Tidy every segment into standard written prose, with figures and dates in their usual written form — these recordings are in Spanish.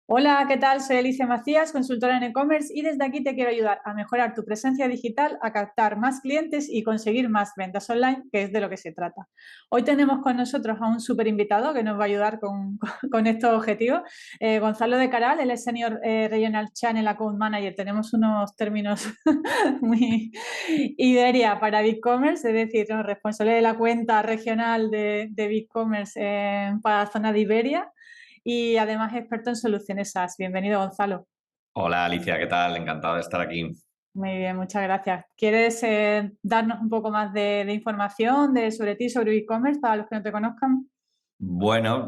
Hola, ¿qué tal? Soy Alicia Macías, consultora en e-commerce y desde aquí te quiero ayudar a mejorar tu presencia digital, a captar más clientes y conseguir más ventas online, que es de lo que se trata. Hoy tenemos con nosotros a un súper invitado que nos va a ayudar con estos objetivos. Gonzalo de Caral, él es Senior Regional Channel Account Manager. Tenemos unos términos muy Iberia para BigCommerce, es decir, ¿no? Responsable de la cuenta regional de BigCommerce para la zona de Iberia y además experto en soluciones SaaS. Bienvenido, Gonzalo. Hola Alicia, ¿qué tal? Encantado de estar aquí. Muy bien, muchas gracias. ¿Quieres darnos un poco más de información sobre ti, sobre e-commerce, para los que no te conozcan? Bueno,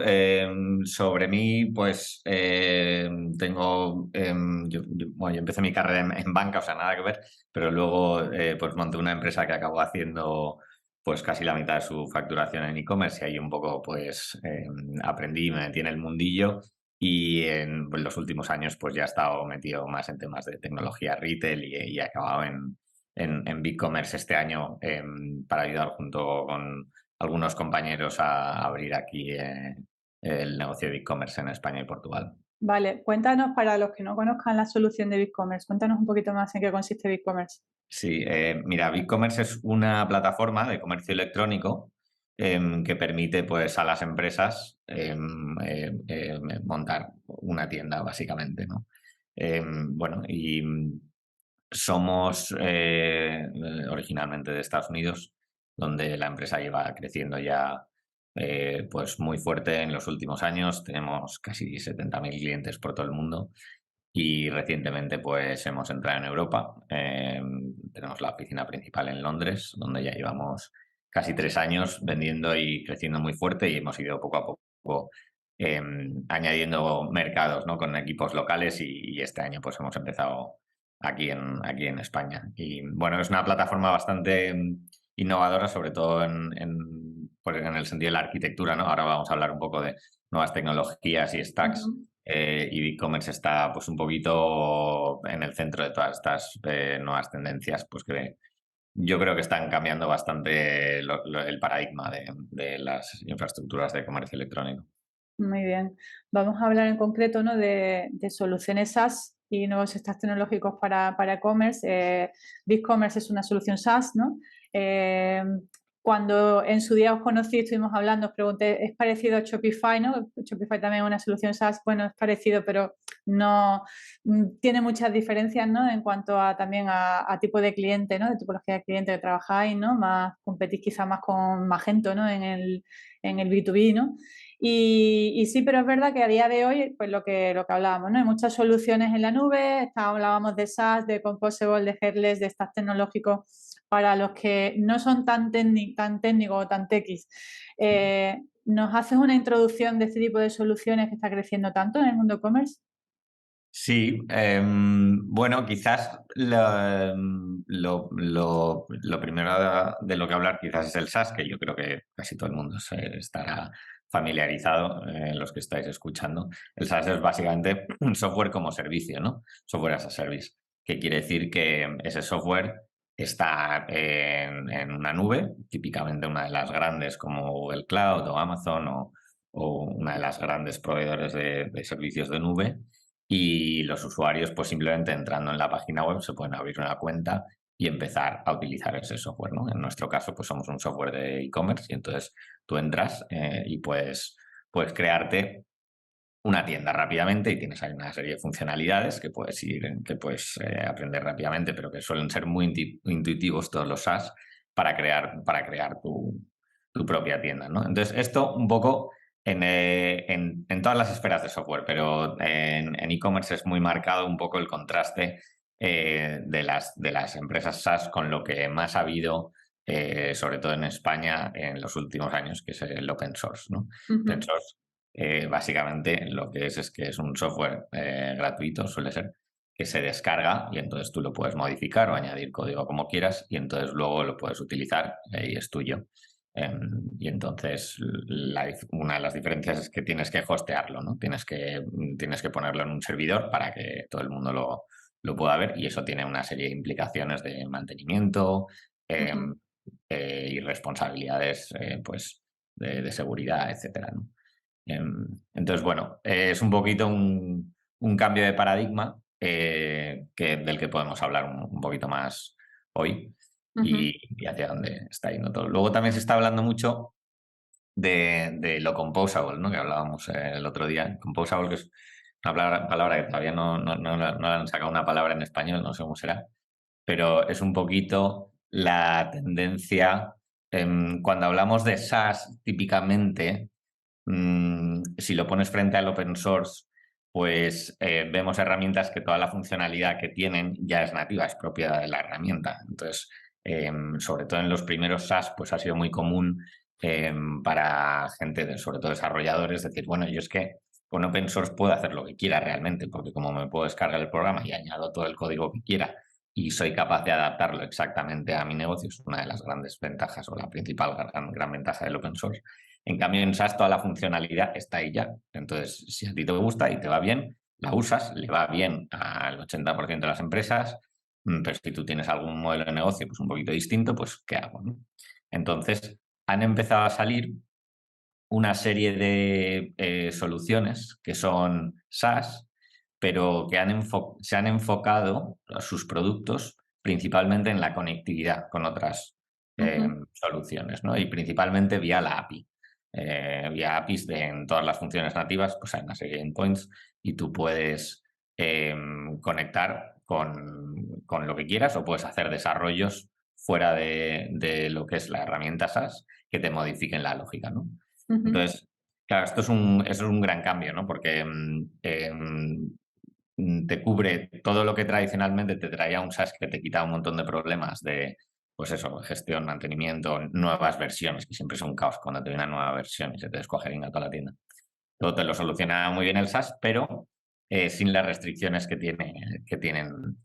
sobre mí, pues tengo, bueno, yo empecé mi carrera en banca, o sea, nada que ver, pero luego pues monté una empresa que acabó haciendo pues casi la mitad de su facturación en e-commerce y ahí un poco pues aprendí, me metí en el mundillo y en pues, los últimos años pues ya he estado metido más en temas de tecnología retail y he acabado en BigCommerce este año para ayudar junto con algunos compañeros a abrir aquí el negocio de e-commerce en España y Portugal. Vale, cuéntanos para los que no conozcan la solución de BigCommerce, cuéntanos un poquito más en qué consiste BigCommerce. Sí, mira, BigCommerce es una plataforma de comercio electrónico que permite pues, a las empresas montar una tienda, básicamente, ¿no? Bueno, y somos originalmente de Estados Unidos, donde la empresa lleva creciendo ya pues muy fuerte en los últimos años. Tenemos casi 70.000 clientes por todo el mundo y recientemente pues hemos entrado en Europa. Tenemos la oficina principal en Londres, donde ya llevamos casi 3 años vendiendo y creciendo muy fuerte y hemos ido poco a poco añadiendo mercados, ¿no? Con equipos locales y este año pues hemos empezado aquí en España. Y bueno, es una plataforma bastante innovadora, sobre todo pues, en el sentido de la arquitectura, ¿no? Ahora vamos a hablar un poco de nuevas tecnologías y stacks. Ujú. Y e-commerce está pues un poquito en el centro de todas estas nuevas tendencias, pues que yo creo que están cambiando bastante el paradigma de las infraestructuras de comercio electrónico. Muy bien. Vamos a hablar en concreto, ¿no? de soluciones SaaS y nuevos stacks tecnológicos para e-commerce. BigCommerce es una solución SaaS, ¿no? Eh, Cuando en su día os conocí, estuvimos hablando, os pregunté, ¿es parecido a Shopify, no? Shopify también es una solución SaaS, bueno, es parecido, pero no tiene muchas diferencias, ¿no? En cuanto a también a tipo de cliente, ¿no? De tipología de cliente que trabajáis, ¿no? Más competís quizá más con Magento, ¿no? En el B2B, ¿no? Y sí, pero es verdad que a día de hoy, pues lo que hablábamos, ¿no? Hay muchas soluciones en la nube, hablábamos de SaaS, de Composable, de Headless, de stacks tecnológicos para los que no son tan técnicos o tan techis. ¿Nos haces una introducción de este tipo de soluciones que está creciendo tanto en el mundo e-commerce? Sí, bueno, quizás lo primero de lo que hablar quizás es el SaaS, que yo creo que casi todo el mundo se estará familiarizado, los que estáis escuchando. El SaaS es básicamente un software como servicio, ¿no? Software as a service, que quiere decir que ese software está en una nube, típicamente una de las grandes como Google Cloud o Amazon o una de las grandes proveedores de servicios de nube y los usuarios, pues simplemente entrando en la página web, se pueden abrir una cuenta y empezar a utilizar ese software, ¿no? En nuestro caso, pues somos un software de e-commerce y entonces tú entras y puedes crearte una tienda rápidamente y tienes ahí una serie de funcionalidades que puedes aprender rápidamente, pero que suelen ser muy intuitivos todos los SaaS para crear tu propia tienda, ¿no? Entonces, esto un poco en todas las esferas de software, pero en e-commerce es muy marcado un poco el contraste de las empresas SaaS con lo que más ha habido, sobre todo en España, en los últimos años, que es el open source, ¿no? Open Ujú. source básicamente lo que es que es un software gratuito, suele ser, que se descarga y entonces tú lo puedes modificar o añadir código como quieras y entonces luego lo puedes utilizar y es tuyo. Y entonces una de las diferencias es que tienes que hostearlo, ¿no? Tienes que ponerlo en un servidor para que todo el mundo lo pueda ver y eso tiene una serie de implicaciones de mantenimiento Ujú. em, y responsabilidades pues de seguridad, etcétera, ¿no? Entonces, bueno, es un poquito un cambio de paradigma del que podemos hablar un poquito más hoy y hacia dónde está yendo todo. Luego también se está hablando mucho de lo composable, ¿no? Que hablábamos el otro día. Composable, que es una palabra que todavía no han sacado una palabra en español, no sé cómo será, pero es un poquito la tendencia. Cuando hablamos de SaaS, típicamente, si lo pones frente al open source, pues vemos herramientas que toda la funcionalidad que tienen ya es nativa, es propia de la herramienta. Entonces, sobre todo en los primeros SaaS, pues ha sido muy común para gente, sobre todo desarrolladores, decir, bueno, yo es que con open source puedo hacer lo que quiera realmente, porque como me puedo descargar el programa y añado todo el código que quiera y soy capaz de adaptarlo exactamente a mi negocio, es una de las grandes ventajas o la principal gran ventaja del open source. En cambio, en SaaS toda la funcionalidad está ahí ya. Entonces, si a ti te gusta y te va bien, la usas, le va bien al 80% de las empresas, pero si tú tienes algún modelo de negocio pues un poquito distinto, pues ¿qué hago? ¿No? Entonces, han empezado a salir una serie de soluciones que son SaaS, pero que se han enfocado a sus productos principalmente en la conectividad con otras soluciones, ¿no? Y principalmente vía la API. Vía APIs en todas las funciones nativas, pues hay una serie de endpoints y tú puedes conectar con lo que quieras o puedes hacer desarrollos fuera de lo que es la herramienta SaaS que te modifiquen la lógica, ¿no? Entonces, claro, esto es un gran cambio, ¿no? Porque te cubre todo lo que tradicionalmente te traía un SaaS que te quita un montón de problemas de, pues eso, gestión, mantenimiento, nuevas versiones, que siempre es un caos cuando te viene una nueva versión y se te descuajeringa toda la tienda. Todo te lo soluciona muy bien el SaaS, pero sin las restricciones que tienen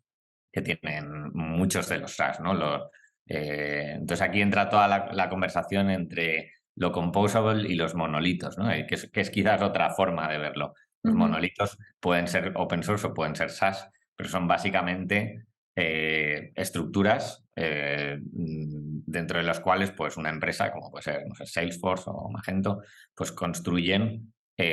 muchos de los SaaS, ¿no? Entonces aquí entra toda la conversación entre lo composable y los monolitos, ¿no? Que es quizás otra forma de verlo. Los monolitos pueden ser open source o pueden ser SaaS, pero son básicamente estructuras dentro de las cuales pues, una empresa, como puede ser no sé, Salesforce o Magento, pues construyen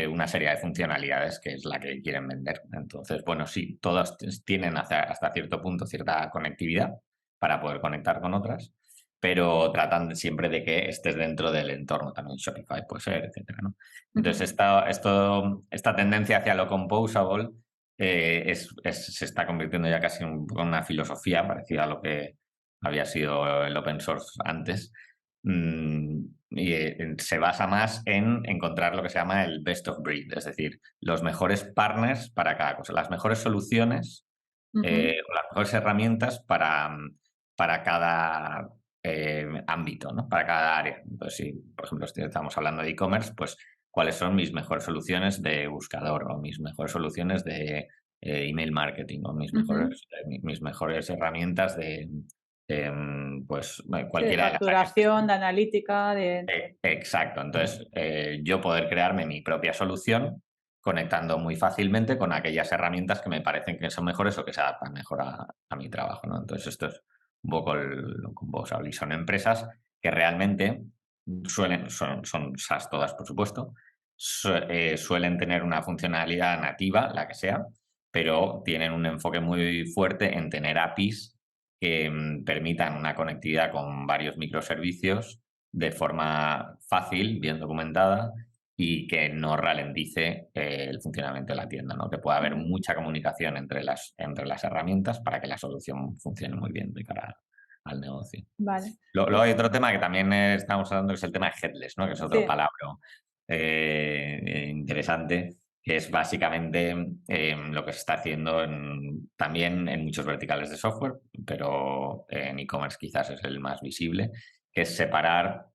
una serie de funcionalidades que es la que quieren vender. Entonces, bueno, sí, todas tienen hasta cierto punto cierta conectividad para poder conectar con otras, pero tratan siempre de que estés dentro del entorno, también Shopify puede ser, etcétera, ¿no? Entonces, esta tendencia hacia lo composable se está convirtiendo ya casi en una filosofía parecida a lo que había sido el open source antes. Y se basa más en encontrar lo que se llama el best of breed, es decir, los mejores partners para cada cosa, las mejores soluciones o las mejores herramientas para cada ámbito, ¿no? Para cada área. Entonces, si, por ejemplo, estamos hablando de e-commerce, pues cuáles son mis mejores soluciones de buscador o mis mejores soluciones de email marketing o mis mejores herramientas de pues Sí, de cualquiera de las áreas. facturación, de analítica, Exacto. Entonces, yo poder crearme mi propia solución conectando muy fácilmente con aquellas herramientas que me parecen que son mejores o que se adaptan mejor a mi trabajo, ¿no? Entonces, esto es un poco lo composable. Y son empresas que realmente son SaaS todas, por supuesto, suelen tener una funcionalidad nativa, la que sea, pero tienen un enfoque muy fuerte en tener APIs que permitan una conectividad con varios microservicios de forma fácil, bien documentada y que no ralentice el funcionamiento de la tienda, ¿no? Que pueda haber mucha comunicación entre las herramientas para que la solución funcione muy bien de cara al negocio. vale. Luego hay otro tema que también estamos hablando, que es el tema de headless, ¿no? Que es otro Sí. palabra interesante, que es básicamente lo que se está haciendo también en muchos verticales de software, pero en e-commerce quizás es el más visible, que es separar,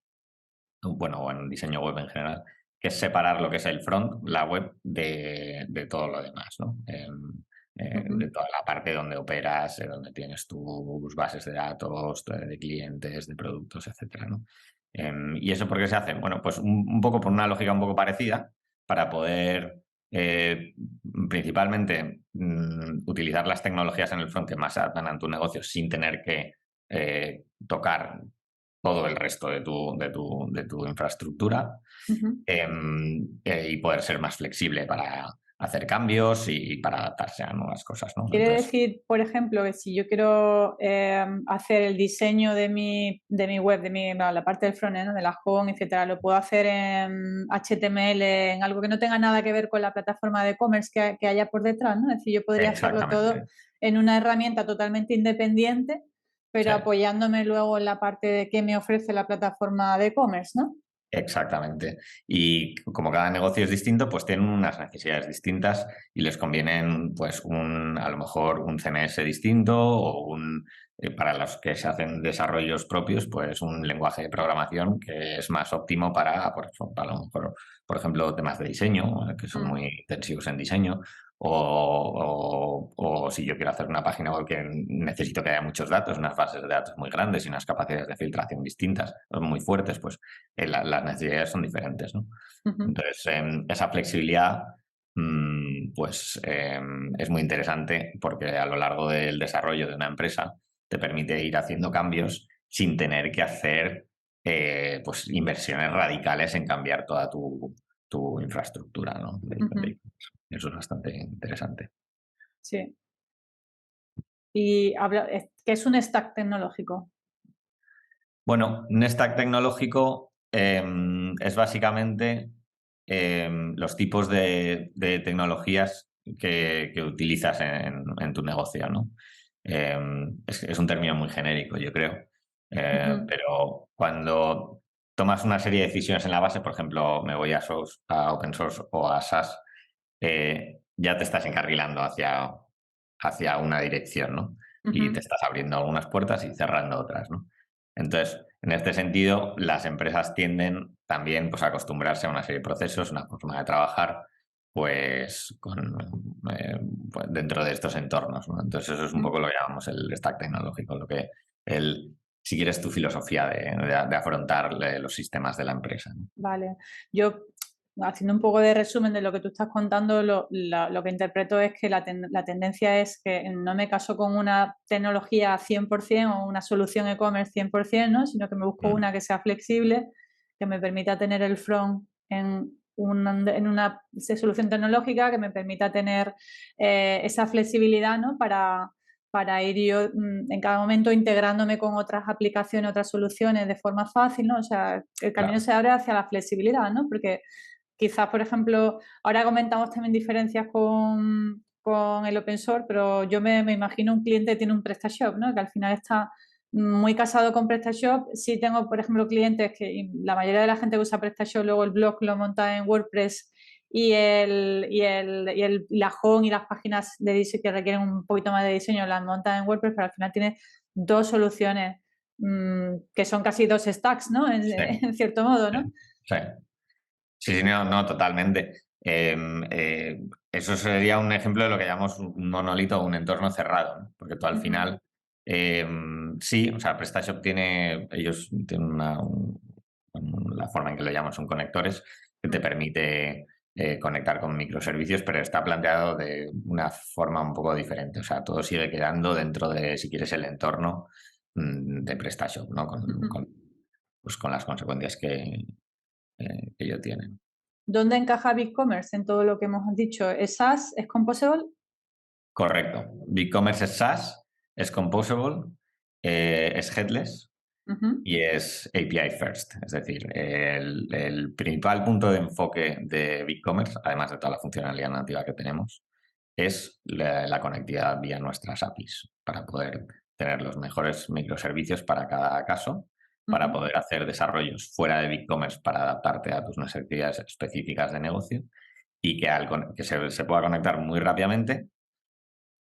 bueno, o en diseño web en general, que es separar lo que es el front, la web, de todo lo demás, ¿no? De toda la parte donde operas, donde tienes tus bases de datos, de clientes, de productos, etcétera, ¿no? ¿Y eso por qué se hace? Bueno, pues un poco por una lógica un poco parecida, para poder principalmente utilizar las tecnologías en el front que más se adaptan a tu negocio sin tener que tocar todo el resto de tu infraestructura y poder ser más flexible para hacer cambios y para adaptarse a nuevas cosas, ¿no? Quiere Entonces, decir, por ejemplo, que si yo quiero hacer el diseño de mi web, la parte del frontend, ¿no? De la home, etcétera, lo puedo hacer en HTML, en algo que no tenga nada que ver con la plataforma de e-commerce que haya por detrás, ¿no? Es decir, yo podría hacerlo todo exactamente. en una herramienta totalmente independiente, Sí. pero apoyándome luego en la parte de qué me ofrece la plataforma de e-commerce, ¿no? Exactamente. Y como cada negocio es distinto, pues tienen unas necesidades distintas y les convienen, pues, a lo mejor un CMS distinto o para los que se hacen desarrollos propios, pues un lenguaje de programación que es más óptimo para a lo mejor, por ejemplo, temas de diseño, que son Mm, muy intensivos en diseño, o si yo quiero hacer una página web que necesito que haya muchos datos, unas bases de datos muy grandes y unas capacidades de filtración distintas, muy fuertes, pues las necesidades son diferentes, ¿no? ujú. Entonces, esa flexibilidad, pues es muy interesante porque a lo largo del desarrollo de una empresa te permite ir haciendo cambios sin tener que hacer pues inversiones radicales en cambiar toda tu infraestructura, ¿no? Ujú. Eso es bastante interesante. Sí. Y ¿qué es un stack tecnológico? Bueno, un stack tecnológico es básicamente los tipos de tecnologías que utilizas en tu negocio, ¿no? Es un término muy genérico, yo creo. Ujú. Pero cuando tomas una serie de decisiones en la base, por ejemplo, me voy a open source o a SaaS, ya te estás encarrilando hacia una dirección, ¿no? Y te Ujú. estás abriendo algunas puertas y cerrando otras, ¿no? Entonces, en este sentido, las empresas tienden también, pues, a acostumbrarse a una serie de procesos, una forma de trabajar, pues, eh, pues, dentro de estos entornos, ¿no? Entonces, eso es un Ujú. poco lo que llamamos el stack tecnológico, si quieres, tu filosofía de afrontar los sistemas de la empresa, ¿no? Vale. Yo, haciendo un poco de resumen de lo que tú estás contando, lo que interpreto es que la tendencia es que no me caso con una tecnología 100% o una solución e-commerce 100%, ¿no? Sino que me busco Mm, una que sea flexible, que me permita tener el front en una solución tecnológica, que me permita tener esa flexibilidad, ¿no? Para ir yo en cada momento integrándome con otras aplicaciones, otras soluciones de forma fácil, ¿no? O sea, el camino claro. se abre hacia la flexibilidad, ¿no? Porque quizás, por ejemplo, ahora comentamos también diferencias con el open source, pero yo me imagino un cliente que tiene un PrestaShop, ¿no? Que al final está muy casado con PrestaShop. Sí tengo, por ejemplo, clientes que la mayoría de la gente que usa PrestaShop luego el blog lo monta en WordPress la home y las páginas de diseño que requieren un poquito más de diseño las montan en WordPress, pero al final tiene dos soluciones que son casi dos stacks, ¿no? En, Sí, en cierto modo, sí, ¿no? sí. Sí, sí, no, no, totalmente. Eso sería un ejemplo de lo que llamamos un monolito o un entorno cerrado, ¿no? Porque tú al Ujú, final, sí, o sea, PrestaShop ellos tienen la forma en que lo llaman son conectores, que te mm, permite conectar con microservicios, pero está planteado de una forma un poco diferente. O sea, todo sigue quedando dentro de, si quieres, el entorno de PrestaShop, ¿no? ujú. Pues con las consecuencias que ello tiene. ¿Dónde encaja BigCommerce en todo lo que hemos dicho? ¿Es SaaS? ¿Es Composable? Correcto. BigCommerce es SaaS, es composable, es headless Ujú, y es API first. Es decir, el principal punto de enfoque de BigCommerce, además de toda la funcionalidad nativa que tenemos, es la conectividad vía nuestras APIs para poder tener los mejores microservicios para cada caso, para ujú, poder hacer desarrollos fuera de BigCommerce para adaptarte a tus necesidades específicas de negocio y que se pueda conectar muy rápidamente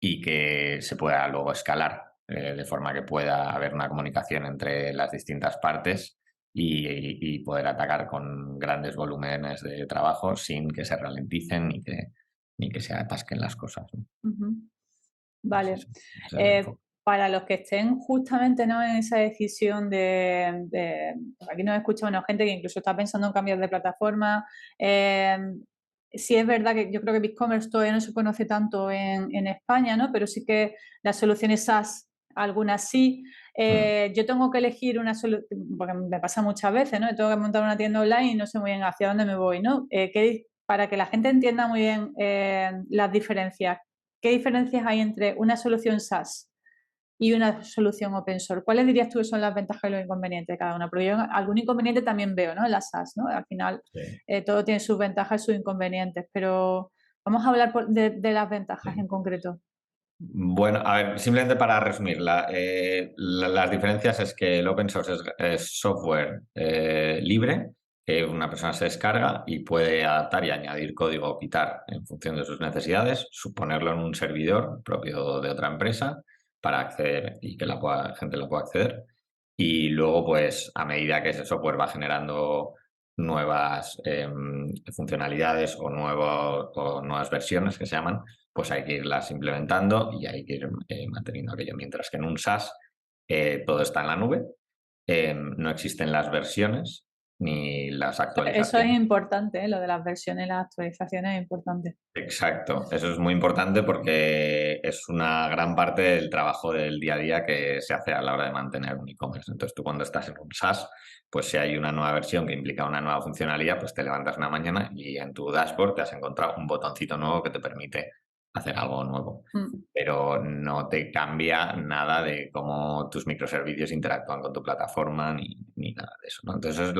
y que se pueda luego escalar de forma que pueda haber una comunicación entre las distintas partes y poder atacar con grandes volúmenes de trabajo sin que se ralenticen ni que se atasquen las cosas, ¿no? ujú. Ese Vale. es, ese es el enfoque. Para los que estén justamente, ¿no? En esa decisión aquí nos escucha una gente que incluso está pensando en cambiar de plataforma. eh, sí es verdad que yo creo que BigCommerce todavía no se conoce tanto en España, ¿no? Pero sí que las soluciones SaaS, algunas sí. Mm. Yo tengo que elegir una solución, porque me pasa muchas veces, ¿no? Tengo que montar una tienda online y no sé muy bien hacia dónde me voy, ¿no? para que la gente entienda muy bien las diferencias, ¿qué diferencias hay entre una solución SaaS y una solución open source? ¿Cuáles dirías tú que son las ventajas y los inconvenientes de cada una? Porque yo algún inconveniente también veo, ¿no? En las SaaS, ¿no? Al final Sí. todo tiene sus ventajas y sus inconvenientes, pero vamos a hablar de las ventajas en concreto. Bueno, a ver, simplemente para resumir, las diferencias es que el open source es software libre, que una persona se descarga y puede adaptar y añadir código o quitar en función de sus necesidades, suponerlo en un servidor propio de otra empresa para acceder y que gente lo pueda acceder. Y luego, pues, a medida que ese software va generando nuevas funcionalidades o nuevas versiones que se llaman, pues hay que irlas implementando y hay que ir manteniendo aquello. Mientras que en un SaaS todo está en la nube, no existen las versiones ni las Eso es actualizaciones. importante, lo de las versiones y las actualizaciones es importante. Exacto, eso es muy importante porque es una gran parte del trabajo del día a día que se hace a la hora de mantener un e-commerce. Entonces tú cuando estás en un SaaS, pues si hay una nueva versión que implica una nueva funcionalidad, pues te levantas una mañana y en tu dashboard te has encontrado un botoncito nuevo que te permite hacer algo nuevo. Mm. Pero no te cambia nada de cómo tus microservicios interactúan con tu plataforma ni nada de eso, ¿no? Entonces es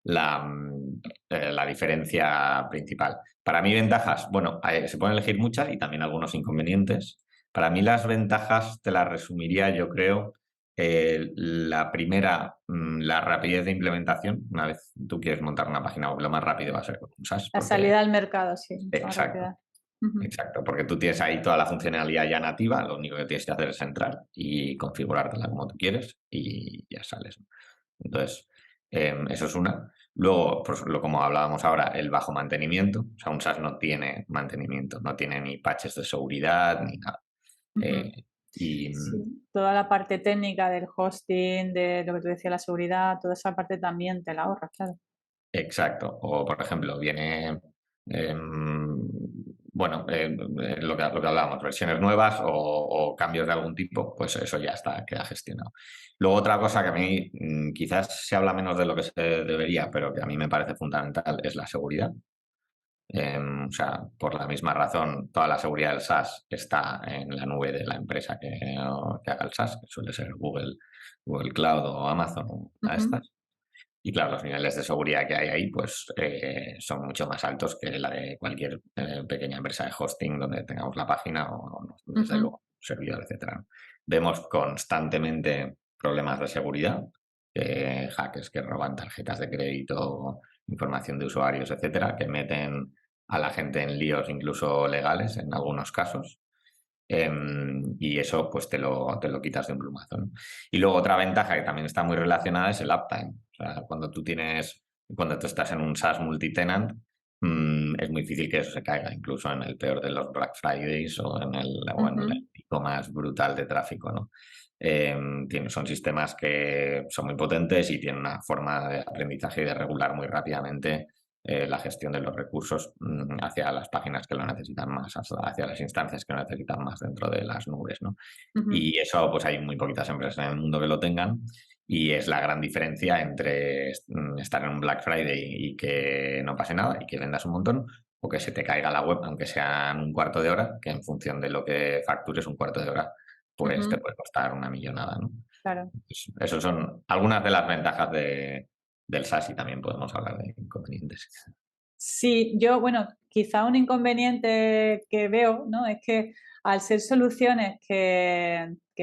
la diferencia principal. Para mí, ventajas, bueno, se pueden elegir muchas y también algunos inconvenientes. Para mí, las ventajas te las resumiría, yo creo, la primera, la rapidez de implementación. Una vez tú quieres montar una página web, lo más rápido va a ser con un SaaS, La porque salida al mercado, sí, mucho más exacto, rápida. Ujú. exacto, porque tú tienes ahí toda la funcionalidad ya nativa, lo único que tienes que hacer es entrar y configurártela como tú quieres y ya sales, ¿no? Entonces, eso es una. Luego, pues, como hablábamos ahora, el bajo mantenimiento. O sea, un SaaS no tiene mantenimiento, no tiene ni patches de seguridad ni nada. Ujú. Eh, y Sí, toda la parte técnica del hosting, de lo que tú decías, la seguridad, toda esa parte también te la ahorras, claro. exacto. O, por ejemplo, viene, bueno, lo que hablábamos, versiones nuevas o cambios de algún tipo, pues eso ya está, queda gestionado. Luego, otra cosa que a mí quizás se habla menos de lo que se debería, pero que a mí me parece fundamental, es la seguridad. O sea, por la misma razón, toda la seguridad del SaaS está en la nube de la empresa que haga el SaaS, que suele ser Google Cloud o Amazon o una de Ujú, estas. Y claro, los niveles de seguridad que hay ahí pues, son mucho más altos que la de cualquier pequeña empresa de hosting donde tengamos la página o desde ujú, luego, servidor, etcétera, ¿no? Vemos constantemente problemas de seguridad, hackers que roban tarjetas de crédito, información de usuarios, etcétera, que meten a la gente en líos incluso legales en algunos casos. Y eso pues te lo quitas de un plumazo, ¿no? Y luego otra ventaja que también está muy relacionada es el uptime. O sea, cuando tú estás en un SaaS multitenant, es muy difícil que eso se caiga, incluso en el peor de los Black Fridays o en el ujú, pico más brutal de tráfico, ¿no? Son sistemas que son muy potentes y tienen una forma de aprendizaje y de regular muy rápidamente la gestión de los recursos hacia las páginas que lo necesitan más, hacia las instancias que lo necesitan más dentro de las nubes, ¿no? ujú. Y eso, pues hay muy poquitas empresas en el mundo que lo tengan y es la gran diferencia entre estar en un Black Friday y que no pase nada y que vendas un montón o que se te caiga la web, aunque sea en un cuarto de hora, que en función de lo que factures un cuarto de hora, pues te Ujú, puede costar una millonada, ¿no? claro. Pues esas son algunas de las ventajas del SaaS y también podemos hablar de inconvenientes. Sí, yo, bueno, quizá un inconveniente que veo, ¿no? Es que al ser soluciones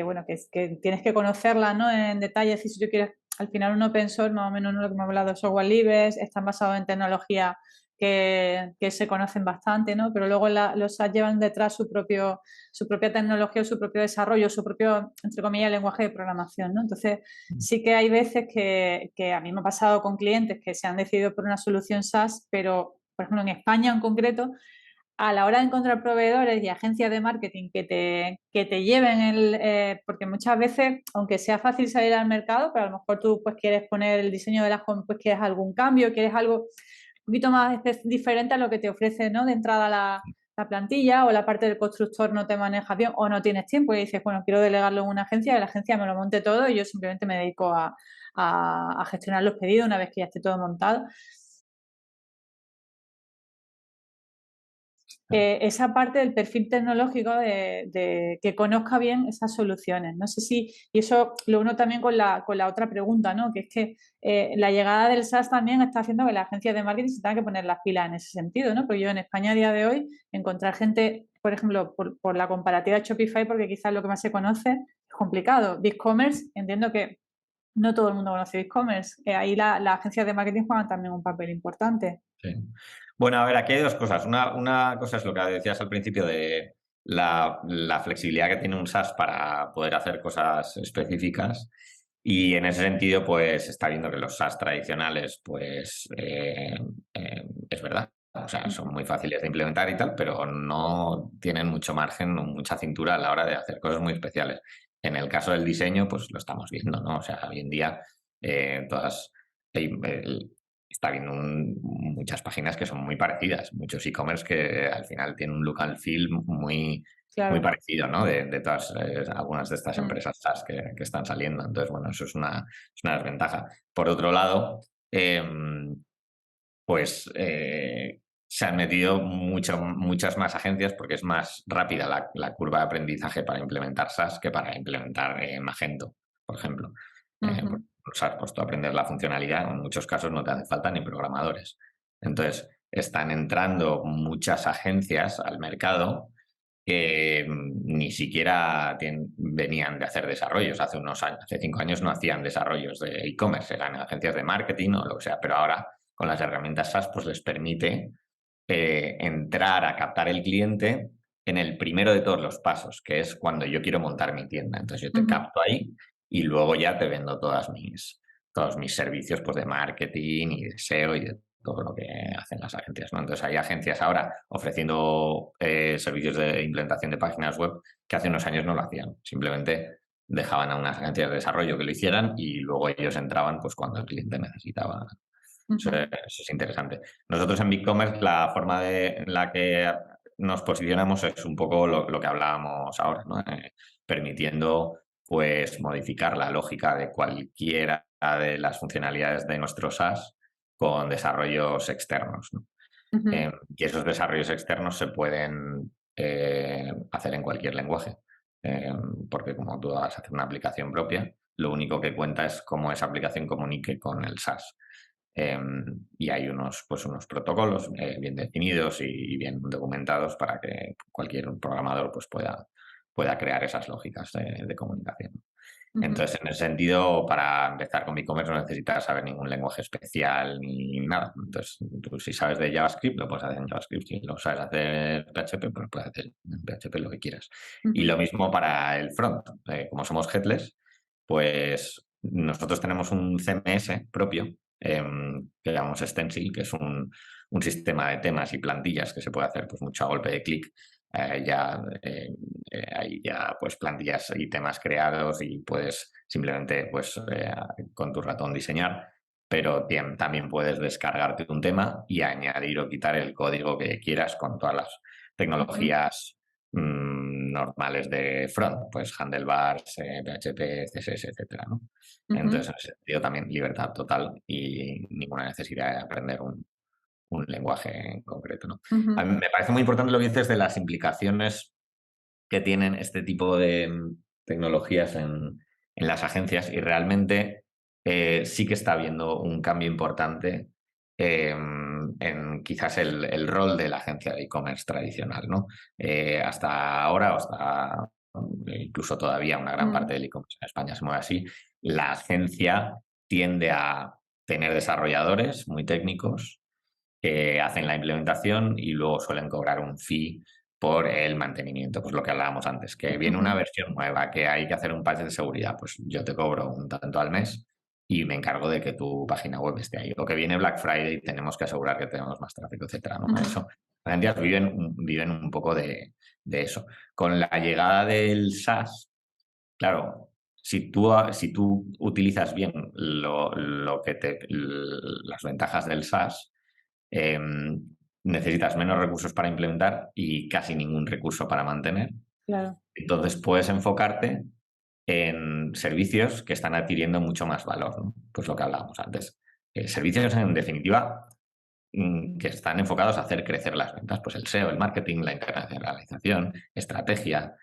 bueno, que tienes que conocerlas, ¿no? En detalle, si tú quieres, al final un open source, más o menos, ¿no? Lo que hemos hablado, software libres, están basados en tecnología que se conocen bastante, ¿no? Pero luego los SaaS llevan detrás su propia tecnología, su propio desarrollo, su propio, entre comillas, lenguaje de programación, ¿no? Entonces, sí que hay veces que a mí me ha pasado con clientes que se han decidido por una solución SaaS, pero, por ejemplo, en España en concreto, a la hora de encontrar proveedores y agencias de marketing que te lleven porque muchas veces, aunque sea fácil salir al mercado, pero a lo mejor tú pues quieres poner el diseño de la home, pues quieres algún cambio, quieres algo un poquito más diferente a lo que te ofrece, ¿no? De entrada la plantilla o la parte del constructor no te manejas bien o no tienes tiempo y dices, bueno, quiero delegarlo en una agencia, que la agencia me lo monte todo y yo simplemente me dedico a gestionar los pedidos una vez que ya esté todo montado. esa parte del perfil tecnológico de que conozca bien esas soluciones. No sé si, y eso lo uno también con la otra pregunta, ¿no? Que es que la llegada del SaaS también está haciendo que las agencias de marketing se tengan que poner las pilas en ese sentido, ¿no? Porque yo en España a día de hoy encontrar gente, por ejemplo, por la comparativa de Shopify, porque quizás lo que más se conoce es complicado. BigCommerce, entiendo que no todo el mundo conoce BigCommerce. Ahí las agencias de marketing juegan también un papel importante. Sí. Bueno, a ver, aquí hay dos cosas. Una cosa es lo que decías al principio de la flexibilidad que tiene un SaaS para poder hacer cosas específicas. Y en ese sentido, pues está viendo que los SaaS tradicionales, pues es verdad. O sea, son muy fáciles de implementar y tal, pero no tienen mucho margen o mucha cintura a la hora de hacer cosas muy especiales. En el caso del diseño, pues lo estamos viendo, ¿no? O sea, hoy en día todas está habiendo muchas páginas que son muy parecidas, muchos e-commerce que al final tienen un look and feel muy, muy Claro. parecido, ¿no? De todas, algunas de estas Mm. empresas SaaS que están saliendo. Entonces, bueno, eso es una desventaja. Por otro lado, pues se han metido muchas más agencias porque es más rápida la curva de aprendizaje para implementar SaaS que para implementar Magento, por ejemplo. Ujú. SaaS, pues tú aprendes la funcionalidad, en muchos casos no te hace falta ni programadores. Entonces, están entrando muchas agencias al mercado que ni siquiera venían de hacer desarrollos. Hace unos años, hace 5 años no hacían desarrollos de e-commerce, eran agencias de marketing o lo que sea, pero ahora con las herramientas SaaS pues les permite entrar a captar el cliente en el primero de todos los pasos, que es cuando yo quiero montar mi tienda. Entonces yo te Ujú. capto ahí y luego ya te vendo todos mis servicios pues, de marketing y de SEO y de todo lo que hacen las agencias, ¿no? Entonces hay agencias ahora ofreciendo servicios de implementación de páginas web que hace unos años no lo hacían. Simplemente dejaban a unas agencias de desarrollo que lo hicieran y luego ellos entraban pues cuando el cliente necesitaba. Eso es interesante. Nosotros en BigCommerce la forma en la que nos posicionamos es un poco lo que hablábamos ahora, ¿no? Permitiendo pues modificar la lógica de cualquiera de las funcionalidades de nuestro SaaS con desarrollos externos, ¿no? Ujú. Y esos desarrollos externos se pueden hacer en cualquier lenguaje, eh, porque como tú vas a hacer una aplicación propia, lo único que cuenta es cómo esa aplicación comunique con el SaaS. Y hay unos protocolos bien definidos y bien documentados para que cualquier programador pues, pueda crear esas lógicas de comunicación. Ujú. Entonces, en ese sentido, para empezar con e-commerce no necesitas saber ningún lenguaje especial ni nada. Entonces, tú si sabes de JavaScript, lo puedes hacer en JavaScript. Si lo sabes hacer PHP, pues lo puedes hacer en PHP lo que quieras. Y Ujú. lo mismo para el front. Como somos headless, pues nosotros tenemos un CMS propio que llamamos Stencil, que es un sistema de temas y plantillas que se puede hacer pues mucho a golpe de clic. Hay ya pues plantillas y temas creados y puedes simplemente pues con tu ratón diseñar, pero también puedes descargarte un tema y añadir o quitar el código que quieras con todas las Ujú. tecnologías normales de front, pues handlebars, PHP, CSS, etcétera, ¿no? Ujú. Entonces, en ese sentido también libertad total y ninguna necesidad de aprender un lenguaje en concreto, ¿no? A Ujú. mí me parece muy importante lo que dices de las implicaciones que tienen este tipo de tecnologías en las agencias y realmente sí que está habiendo un cambio importante en quizás el rol de la agencia de e-commerce tradicional, ¿no? Hasta ahora, o hasta incluso todavía una gran Mm. parte del e-commerce en España se mueve así, la agencia tiende a tener desarrolladores muy técnicos que hacen la implementación y luego suelen cobrar un fee por el mantenimiento, pues lo que hablábamos antes, que viene una Ujú. versión nueva, que hay que hacer un patch de seguridad, pues yo te cobro un tanto al mes y me encargo de que tu página web esté ahí. O que viene Black Friday y tenemos que asegurar que tenemos más tráfico, etcétera, ¿no? Ujú. Eso, las agencias viven un poco de eso. Con la llegada del SaaS, claro, si tú utilizas bien las ventajas del SaaS, necesitas menos recursos para implementar y casi ningún recurso para mantener. Claro. Entonces puedes enfocarte en servicios que están adquiriendo mucho más valor, ¿no? Pues lo que hablábamos antes. Servicios, en definitiva, que están enfocados a hacer crecer las ventas, pues el SEO, el marketing, la internacionalización, estrategia,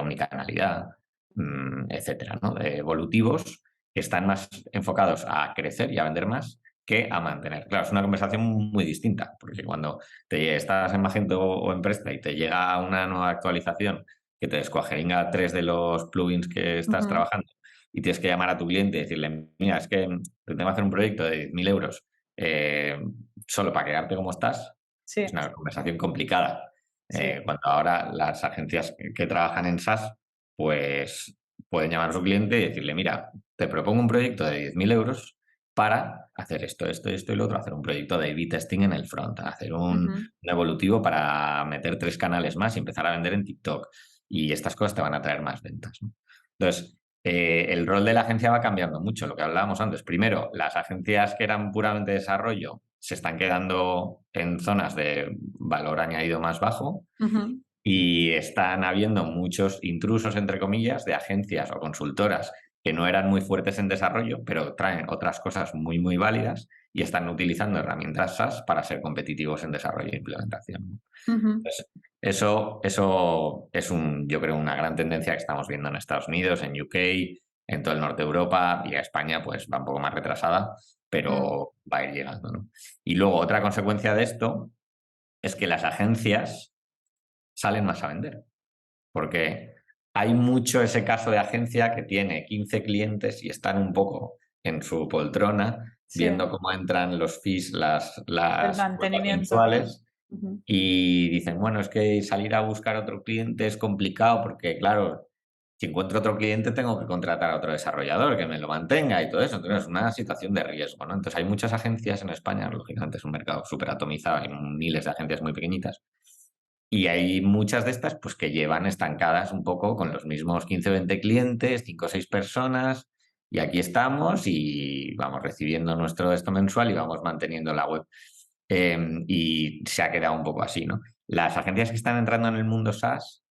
omnicanalidad, etcétera, ¿no? De evolutivos que están más enfocados a crecer y a vender más que a mantener. Claro, es una conversación muy distinta, porque cuando estás en Magento o en Presta y te llega una nueva actualización que te descuajeringa 3 de los plugins que estás trabajando y tienes que llamar a tu cliente y decirle, mira, es que te tengo que hacer un proyecto de 10.000 euros solo para quedarte como estás, Sí. es una conversación complicada. Sí. Cuando ahora las agencias que trabajan en SaaS, pues pueden llamar a su cliente y decirle, mira, te propongo un proyecto de 10.000 euros para hacer esto, esto, esto y lo otro, hacer un proyecto de A/B testing en el front, hacer un evolutivo para meter 3 canales más y empezar a vender en TikTok. Y estas cosas te van a traer más ventas, ¿no? Entonces, el rol de la agencia va cambiando mucho, lo que hablábamos antes. Primero, las agencias que eran puramente desarrollo se están quedando en zonas de valor añadido más bajo y están habiendo muchos intrusos, entre comillas, de agencias o consultoras que no eran muy fuertes en desarrollo, pero traen otras cosas muy, muy válidas y están utilizando herramientas SaaS para ser competitivos en desarrollo e implementación. Entonces, eso es yo creo, una gran tendencia que estamos viendo en Estados Unidos, en UK, en todo el norte de Europa y a España, pues va un poco más retrasada, pero va a ir llegando, ¿no? Y luego otra consecuencia de esto es que las agencias salen más a vender, porque hay mucho ese caso de agencia que tiene 15 clientes y están un poco en su poltrona Sí. viendo cómo entran los fees, las El cuotas mantenimiento. mensuales y dicen, bueno, es que salir a buscar otro cliente es complicado porque, claro, si encuentro otro cliente tengo que contratar a otro desarrollador que me lo mantenga y todo eso. Entonces es una situación de riesgo, ¿no? Entonces hay muchas agencias en España, lógicamente es un mercado súper atomizado, hay miles de agencias muy pequeñitas. Y hay muchas de estas pues que llevan estancadas un poco con los mismos 15 o 20 clientes, 5 o 6 personas, y aquí estamos y vamos recibiendo nuestro esto mensual y vamos manteniendo la web. Y se ha quedado un poco así, ¿no? Las agencias que están entrando en el mundo SaaS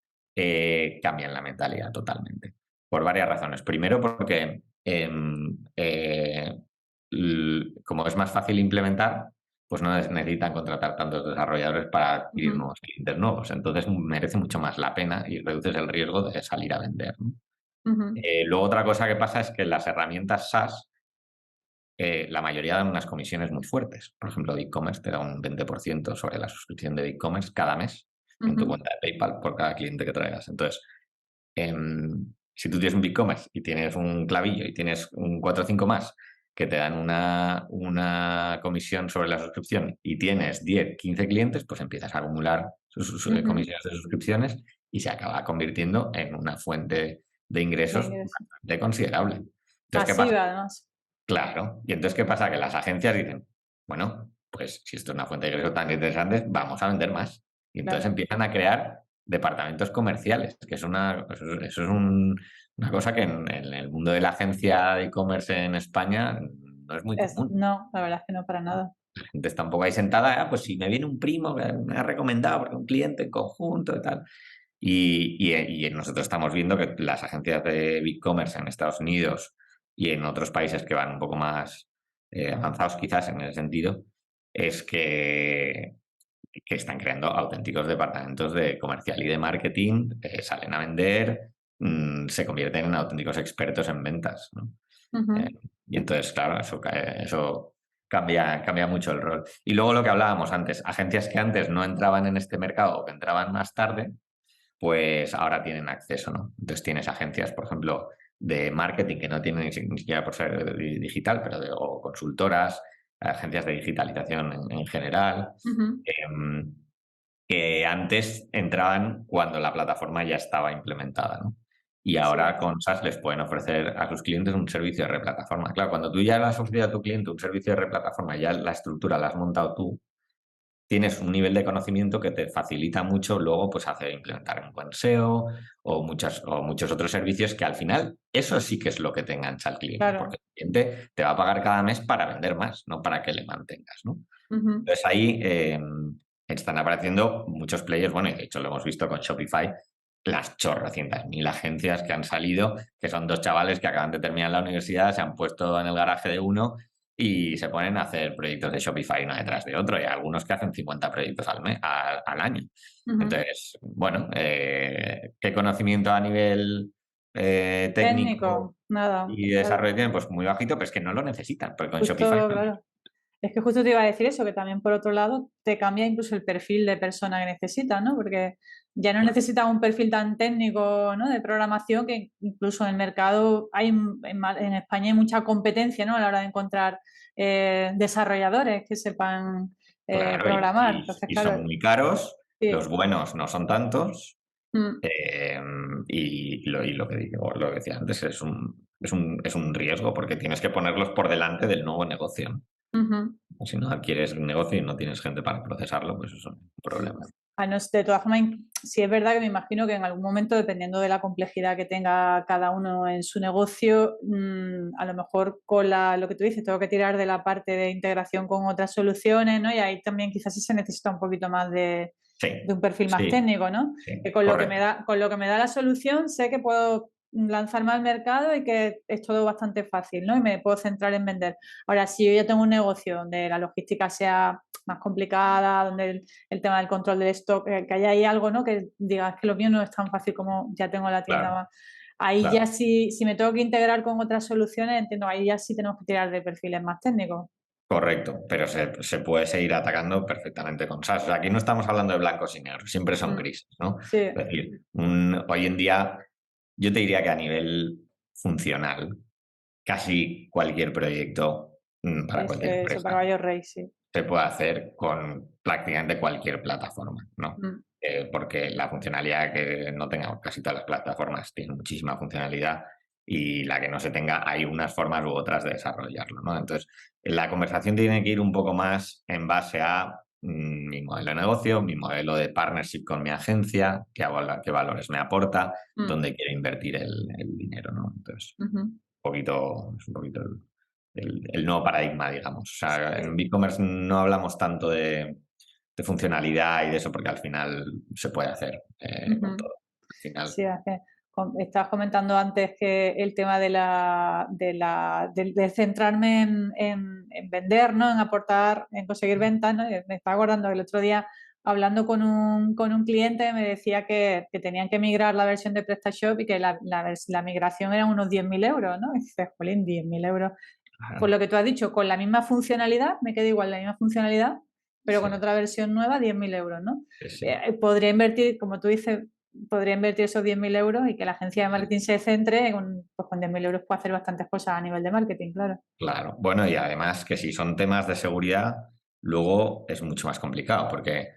cambian la mentalidad totalmente, por varias razones. Primero porque como es más fácil implementar, pues no necesitan contratar tantos desarrolladores para adquirir nuevos clientes nuevos. Entonces merece mucho más la pena y reduces el riesgo de salir a vender, ¿no? Luego otra cosa que pasa es que las herramientas SaaS, la mayoría dan unas comisiones muy fuertes. Por ejemplo, BigCommerce te da un 20% sobre la suscripción de BigCommerce cada mes en tu cuenta de PayPal por cada cliente que traigas. Entonces, si tú tienes un BigCommerce y tienes un clavillo y tienes un 4 o 5 más que te dan una comisión sobre la suscripción y tienes 10, 15 clientes, pues empiezas a acumular sus comisiones de suscripciones y se acaba convirtiendo en una fuente de ingresos bastante considerable. Entonces, ¿qué pasa? Masiva, además. Claro. Y entonces, ¿qué pasa? Que las agencias dicen, bueno, pues si esto es una fuente de ingresos tan interesante, vamos a vender más. Y entonces empiezan a crear departamentos comerciales, que es eso es una cosa que en el mundo de la agencia de e-commerce en España no es muy común. No, la verdad es que no para nada. La gente está un poco ahí sentada, pues si me viene un primo que me ha recomendado, porque un cliente en conjunto y tal. Y nosotros estamos viendo que las agencias de e-commerce en Estados Unidos y en otros países que van un poco más avanzados quizás en ese sentido, es que están creando auténticos departamentos de comercial y de marketing, salen a vender, se convierten en auténticos expertos en ventas, ¿no? Y entonces, claro, eso cambia mucho el rol. Y luego lo que hablábamos antes, agencias que antes no entraban en este mercado o que entraban más tarde, pues ahora tienen acceso, ¿no? Entonces tienes agencias, por ejemplo, de marketing que no tienen ni siquiera por ser digital, pero o consultoras, agencias de digitalización en general, que antes entraban cuando la plataforma ya estaba implementada, ¿no? Y ahora con SaaS les pueden ofrecer a sus clientes un servicio de replataforma. Claro, cuando tú ya le has ofrecido a tu cliente un servicio de replataforma, ya la estructura la has montado tú, tienes un nivel de conocimiento que te facilita mucho luego pues hacer implementar un buen SEO o muchos otros servicios que al final eso sí que es lo que te engancha al cliente, porque el cliente te va a pagar cada mes para vender más, no para que le mantengas, ¿no? Entonces ahí están apareciendo muchos players, bueno, y de hecho lo hemos visto con Shopify, las chorrocientas mil agencias que han salido, que son 2 chavales que acaban de terminar la universidad, se han puesto en el garaje de uno y se ponen a hacer proyectos de Shopify uno detrás de otro, y hay algunos que hacen 50 proyectos al año. Ujú. Entonces, bueno, ¿qué conocimiento a nivel técnico Técnico, nada, y claro. desarrollo tienen? Pues muy bajito, pero es que no lo necesitan, porque con Shopify Justo, también. claro. Es que justo te iba a decir eso, que también por otro lado te cambia incluso el perfil de persona que necesitas, ¿no? Porque ya no Correcto. necesitas un perfil tan técnico, ¿no? De programación que incluso en el mercado en España hay mucha competencia, ¿no? A la hora de encontrar desarrolladores que sepan Claro, programar. Entonces, y son claro, muy caros, los sí. buenos no son tantos, Mm, eh, y lo que digo, lo que decía antes es un riesgo porque tienes que ponerlos por delante del nuevo negocio, ¿no? ujú. Si no adquieres un negocio y no tienes gente para procesarlo, pues eso es un problema. De todas formas, sí es verdad que me imagino que en algún momento, dependiendo de la complejidad que tenga cada uno en su negocio, a lo mejor con lo que tú dices, tengo que tirar de la parte de integración con otras soluciones, ¿no? Y ahí también quizás sí se necesita un poquito más Sí, de un perfil más sí, técnico, ¿no? sí, Que con lo que correcto. con lo que me da la solución sé que puedo lanzarme al mercado y que es todo bastante fácil, ¿no? Y me puedo centrar en vender. Ahora, si yo ya tengo un negocio donde la logística sea más complicada, donde el tema del control del stock, que haya ahí algo, ¿no? Que digas que lo mío no es tan fácil como ya tengo la tienda Claro, más. Ahí ya claro. si me tengo que integrar con otras soluciones, entiendo, ahí ya sí tenemos que tirar de perfiles más técnicos. Correcto, pero se puede seguir atacando perfectamente con SaaS. O sea, aquí no estamos hablando de blancos y negros, siempre son Mm, grises, ¿no? sí, Es decir, hoy en día yo te diría que a nivel funcional, casi cualquier proyecto para cualquier eso para empresa caballo rey, sí. se puede hacer con prácticamente cualquier plataforma, ¿no? Mm, Porque la funcionalidad que no tenga casi todas las plataformas tienen muchísima funcionalidad y la que no se tenga hay unas formas u otras de desarrollarlo, ¿no? Entonces, la conversación tiene que ir un poco más en base a mi modelo de negocio, mi modelo de partnership con mi agencia, qué valores me aporta, mm, dónde quiero invertir el dinero, ¿no? Entonces, ujú. es un poquito el nuevo paradigma, digamos. O sea, en Sí. e-commerce no hablamos tanto de funcionalidad y de eso, porque al final se puede hacer con Ujú. todo. Al final, Sí, estabas comentando antes que el tema de centrarme en vender, ¿no? En aportar, en conseguir ventas, ¿no? Y me estaba acordando que el otro día, hablando con un cliente, me decía que tenían que migrar la versión de PrestaShop y que la migración eran unos 10.000 euros, ¿no? Y dices, jolín, 10.000 euros. Por claro, lo que tú has dicho, con la misma funcionalidad, me queda igual la misma funcionalidad, pero sí, con otra versión nueva, 10.000 euros, ¿no? sí, sí. Podría invertir, como tú dices, podría invertir esos 10.000 euros y que la agencia de marketing se centre, pues con 10.000 euros puede hacer bastantes cosas a nivel de marketing, claro. Claro. Bueno, y además que si son temas de seguridad, luego es mucho más complicado, porque,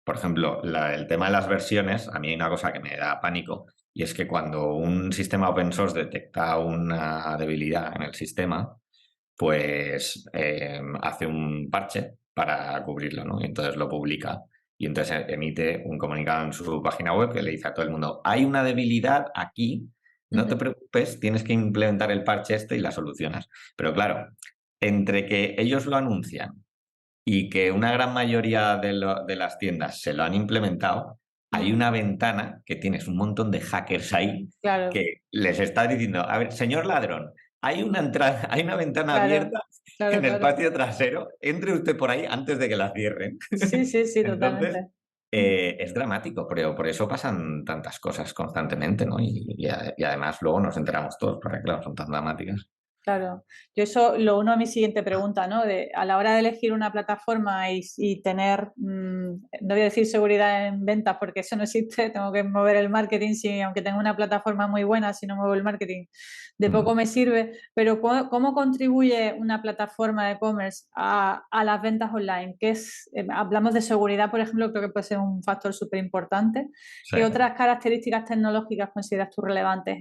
por ejemplo, el tema de las versiones, a mí hay una cosa que me da pánico, y es que cuando un sistema open source detecta una debilidad en el sistema, pues hace un parche para cubrirlo, ¿no? Y entonces lo publica. Y entonces emite un comunicado en su página web que le dice a todo el mundo, hay una debilidad aquí, no te Ujú. preocupes, tienes que implementar el parche este y la solucionas. Pero claro, entre que ellos lo anuncian y que una gran mayoría de las tiendas se lo han implementado, hay Mm, una ventana que tienes un montón de hackers ahí claro, que les está diciendo, a ver, señor ladrón, hay una entrada, hay una ventana claro, abierta claro, en el claro. patio trasero, entre usted por ahí antes de que la cierren. Sí, sí, sí, Entonces, totalmente. Mm. es dramático, pero por eso pasan tantas cosas constantemente, ¿no? Y además luego nos enteramos todos, porque claro, son tan dramáticas. Claro, yo eso lo uno a mi siguiente pregunta, ¿no? A la hora de elegir una plataforma y tener, no voy a decir seguridad en ventas porque eso no existe, tengo que mover el marketing, si, aunque tenga una plataforma muy buena, si no muevo el marketing, de poco Mm. me sirve, pero ¿cómo contribuye una plataforma de e-commerce a las ventas online? Hablamos de seguridad, por ejemplo, creo que puede ser un factor súper importante. Sí. ¿Qué otras características tecnológicas consideras tú relevantes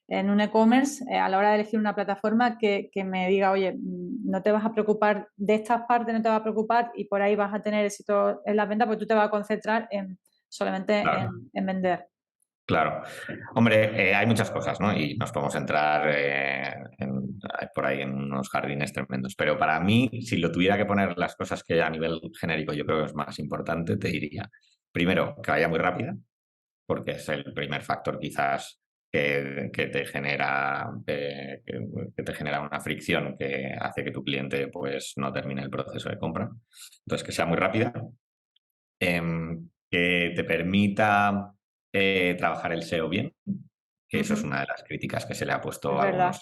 en un e-commerce a la hora de elegir una plataforma que me diga, oye, no te vas a preocupar de estas partes, no te vas a preocupar y por ahí vas a tener éxito en las ventas porque tú te vas a concentrar solamente Claro. en vender? Claro. Hombre, hay muchas cosas, ¿no? Y nos podemos entrar por ahí en unos jardines tremendos. Pero para mí, si lo tuviera que poner las cosas que a nivel genérico yo creo que es más importante, te diría, primero, que vaya muy rápida, porque es el primer factor quizás que te genera, que te genera una fricción que hace que tu cliente pues, no termine el proceso de compra. Entonces, que sea muy rápida, que te permita trabajar el SEO bien, que eso es Ujú. una de las críticas que se le ha puesto Es a verdad.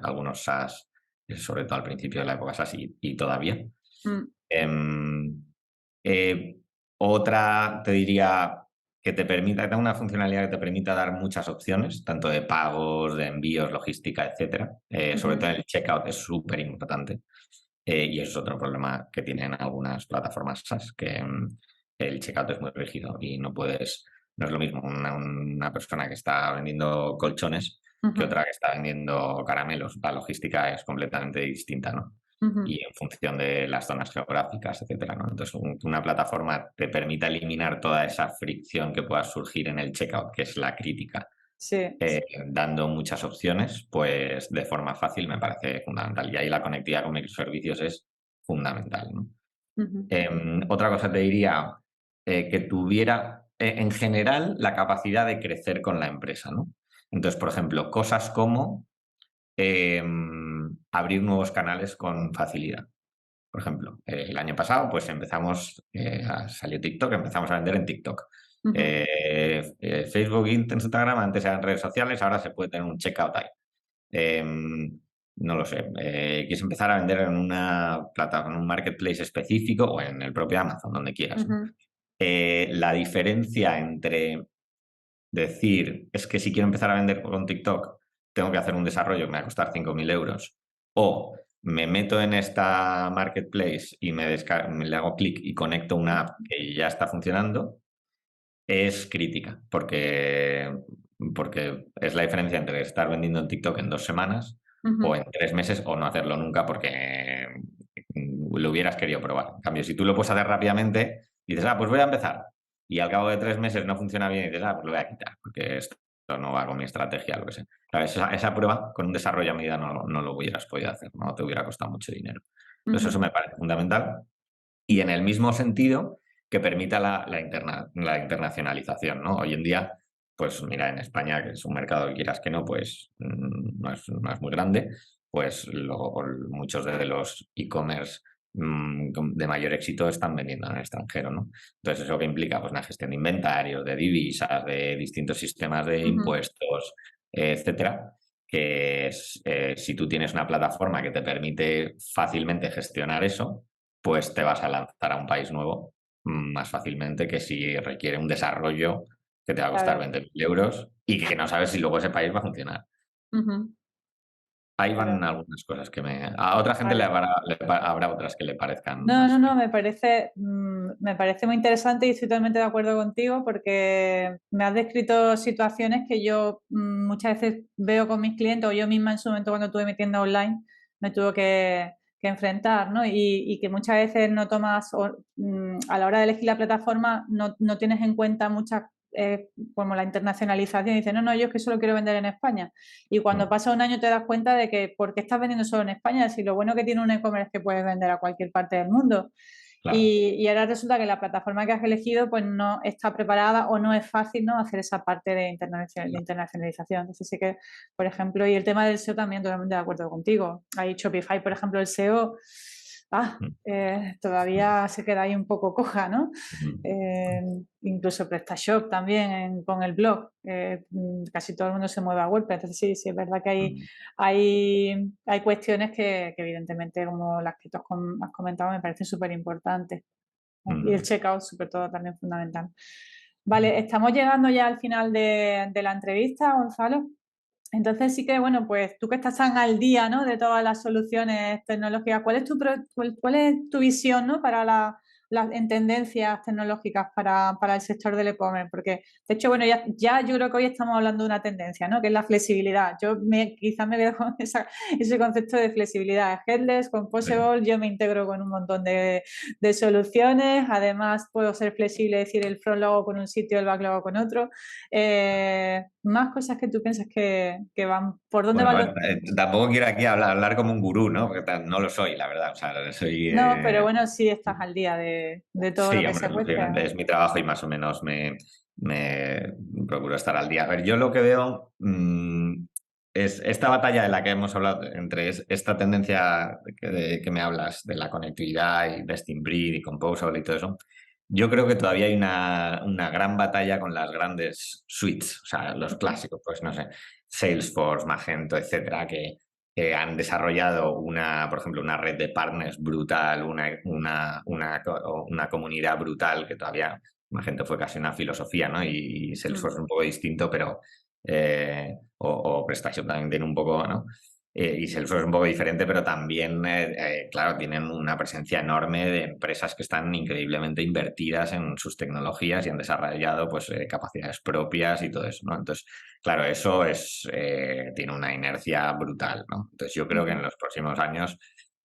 algunos SaaS, sobre todo al principio de la época SaaS y todavía. Mm, Em, eh, Otra, te diría, que te permita, da una funcionalidad que te permita dar muchas opciones, tanto de pagos, de envíos, logística, etcétera. Sobre ujú. todo el checkout es súper importante. Y eso es otro problema que tienen algunas plataformas SaaS, que el checkout es muy rígido y no es lo mismo una persona que está vendiendo colchones que Ujú, otra que está vendiendo caramelos. La logística es completamente distinta, ¿no? ujú. Y en función de las zonas geográficas, etcétera, ¿no? Entonces, una plataforma te permita eliminar toda esa fricción que pueda surgir en el checkout, que es la crítica, Sí. dando muchas opciones, pues de forma fácil me parece fundamental. Y ahí la conectividad con microservicios es fundamental, ¿no? Ujú, Otra cosa te diría, que tuviera en general la capacidad de crecer con la empresa, ¿no? Entonces, por ejemplo, cosas como abrir nuevos canales con facilidad. Por ejemplo, el año pasado pues empezamos, salió TikTok, empezamos a vender en TikTok. ujú, Facebook, Instagram, antes eran redes sociales, ahora se puede tener un checkout ahí. No lo sé, quieres empezar a vender en una plataforma, en un marketplace específico o en el propio Amazon, donde quieras, ¿no? ujú, La diferencia entre decir, es que si quiero empezar a vender con TikTok, tengo que hacer un desarrollo que me va a costar 5.000 euros, o me meto en esta marketplace y le hago clic y conecto una app que ya está funcionando, es crítica, porque es la diferencia entre estar vendiendo en TikTok en 2 semanas o ujú, en 3 meses o no hacerlo nunca porque lo hubieras querido probar. En cambio, si tú lo puedes hacer rápidamente, dices, pues voy a empezar. Y al cabo de 3 meses no funciona bien y dices, pues lo voy a quitar, porque esto no va con mi estrategia, lo que sea. Claro, esa prueba con un desarrollo a medida no lo hubieras podido hacer, no te hubiera costado mucho dinero. Entonces, eso ujú. me parece fundamental. Y en el mismo sentido, que permita la internacionalización, ¿no? Hoy en día, pues mira, en España, que es un mercado que quieras que no, pues no es muy grande, pues muchos de los e-commerce de mayor éxito están vendiendo en el extranjero, ¿no? Entonces, ¿eso que implica? Pues una gestión de inventarios, de divisas, de distintos sistemas de Ujú. impuestos, etcétera, que es, si tú tienes una plataforma que te permite fácilmente gestionar eso, pues te vas a lanzar a un país nuevo más fácilmente que si requiere un desarrollo que te va a costar Claro. 20.000 euros y que no sabes si luego ese país va a funcionar. Ujú. Ahí van Claro. algunas cosas a otra gente Vale. habrá otras que le parezcan No, no, más. no, me parece muy interesante y estoy totalmente de acuerdo contigo porque me has descrito situaciones que yo muchas veces veo con mis clientes o yo misma en su momento cuando tuve mi tienda online me tuve que enfrentar, ¿no? Y que muchas veces no tomas, a la hora de elegir la plataforma, no tienes en cuenta muchas, como la internacionalización, y dices, no, no, yo es que solo quiero vender en España. Y cuando Mm, pasa un año te das cuenta de que ¿por qué estás vendiendo solo en España? Si lo bueno que tiene un e-commerce es que puedes vender a cualquier parte del mundo. claro. Y ahora resulta que la plataforma que has elegido pues no está preparada o no es fácil, ¿no?, hacer esa parte de internacionalización. Entonces sí que, por ejemplo, y el tema del SEO también totalmente de acuerdo contigo. Ahí Shopify, por ejemplo, el SEO Mm, todavía se queda ahí un poco coja, ¿no? mm, Eh, Incluso PrestaShop también con el blog. Casi todo el mundo se mueve a WordPress. Entonces sí, sí, es verdad que mm, hay cuestiones que evidentemente, como las que tú has comentado, me parecen súper importantes. Y el mm, checkout, sobre todo, también fundamental. mm. Vale, estamos llegando ya al final de la entrevista, Gonzalo. Entonces sí que, bueno, pues tú que estás tan al día, ¿no?, de todas las soluciones tecnológicas, ¿cuál es tu visión, ¿no?, para en tendencias tecnológicas para el sector del e-commerce? Porque, de hecho, bueno, ya yo creo que hoy estamos hablando de una tendencia, ¿no?, que es la flexibilidad. Quizás me quedo con ese concepto de flexibilidad. Headless, composable, yo me integro con un montón de soluciones. Además, puedo ser flexible, decir el front lo hago con un sitio, el back lo hago con otro. Más cosas que tú piensas que van, ¿por dónde Bueno, van a los...? ver, tampoco quiero aquí hablar como un gurú, ¿no? Porque no lo soy, la verdad. O sea, soy... No, pero bueno, sí estás al día de todo lo Sí, que hombre, se cuece, lógicamente ¿no? es mi trabajo y más o menos procuro estar al día. A ver, yo lo que veo es esta batalla de la que hemos hablado entre esta tendencia que me hablas de la conectividad y Best in Breed y Composable y todo eso. Yo creo que todavía hay una gran batalla con las grandes suites, o sea, los clásicos, pues no sé, Salesforce, Magento, etcétera, que han desarrollado por ejemplo, una red de partners brutal, una comunidad brutal que todavía Magento fue casi una filosofía, ¿no? Y Salesforce es un poco distinto, pero o PrestaShop también tiene un poco, ¿no? Y Salesforce es un poco diferente, pero también, claro, tienen una presencia enorme de empresas que están increíblemente invertidas en sus tecnologías y han desarrollado pues, capacidades propias y todo eso, ¿no? Entonces, claro, eso tiene una inercia brutal, ¿no? Entonces, yo creo que en los próximos años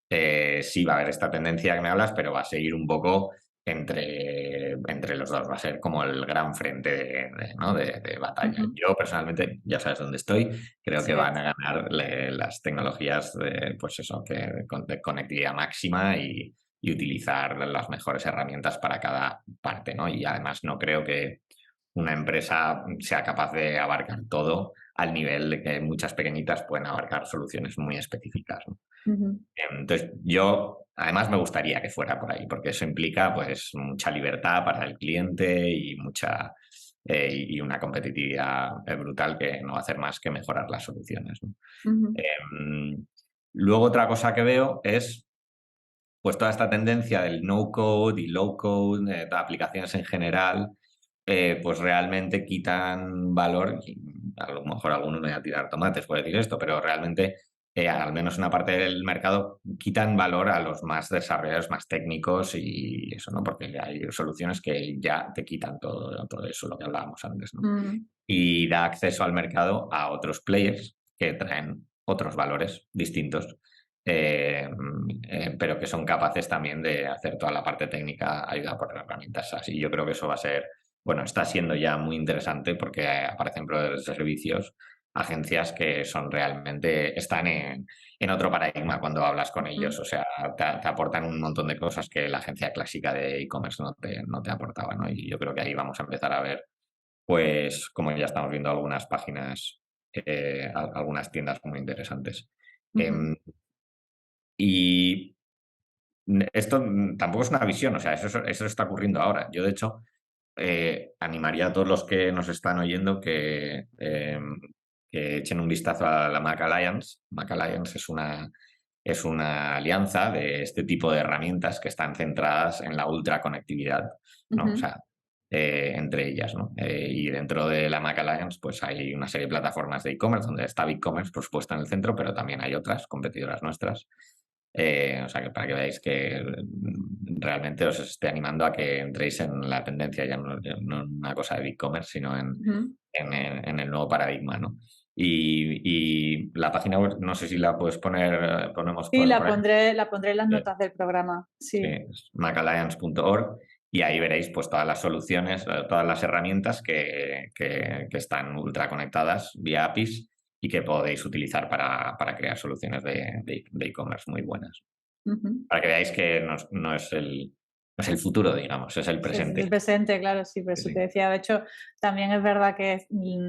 sí va a haber esta tendencia que me hablas, pero va a seguir un poco entre los dos. Va a ser como el gran frente ¿no? de batalla. Yo personalmente, ya sabes dónde estoy, creo que van a ganar las tecnologías pues eso, de conectividad máxima y utilizar las mejores herramientas para cada parte, ¿no? Y además no creo que una empresa sea capaz de abarcar todo al nivel de que muchas pequeñitas pueden abarcar soluciones muy específicas, ¿no? Entonces, yo además me gustaría que fuera por ahí, porque eso implica pues mucha libertad para el cliente y y una competitividad brutal que no va a hacer más que mejorar las soluciones, ¿no? Luego otra cosa que veo es pues toda esta tendencia del no code y low code, de aplicaciones en general, pues realmente quitan valor. Y a lo mejor alguno me va a tirar tomates por decir esto, pero realmente, al menos una parte del mercado, quitan valor a los más desarrolladores, más técnicos y eso, ¿no? Porque hay soluciones que ya te quitan todo eso, lo que hablábamos antes, ¿no? Y da acceso al mercado a otros players que traen otros valores distintos. Pero que son capaces también de hacer toda la parte técnica ayudada por herramientas así. Yo creo que eso va a ser, bueno, está siendo ya muy interesante porque aparecen proveedores de servicios, agencias que son realmente, están en otro paradigma cuando hablas con ellos. O sea, te aportan un montón de cosas que la agencia clásica de e-commerce no te aportaba, ¿no? Y yo creo que ahí vamos a empezar a ver, pues, como ya estamos viendo algunas páginas, algunas tiendas muy interesantes. Y esto tampoco es una visión, o sea, eso está ocurriendo ahora. Yo, de hecho, animaría a todos los que nos están oyendo que echen un vistazo a la Mac Alliance. Mac Alliance es una alianza de este tipo de herramientas que están centradas en la ultraconectividad, ¿no? O sea, entre ellas, ¿no? Y dentro de la Mac Alliance, pues hay una serie de plataformas de e-commerce, donde está BigCommerce, por supuesto, en el centro, pero también hay otras competidoras nuestras. O sea, que para que veáis que realmente os esté animando a que entréis en la tendencia, ya no en una cosa de e-commerce, sino en el nuevo paradigma, ¿no? Y la página web, no sé si la puedes poner, ponemos Sí, por ahí. la pondré en las notas del programa. Sí. Es macalliance.org y ahí veréis pues todas las soluciones, todas las herramientas que están ultra conectadas vía APIs y que podéis utilizar para crear soluciones de e-commerce muy buenas. Para que veáis que no es el futuro, digamos, es el presente. Sí, el presente, claro, sí, por eso te decía. De hecho, también es verdad que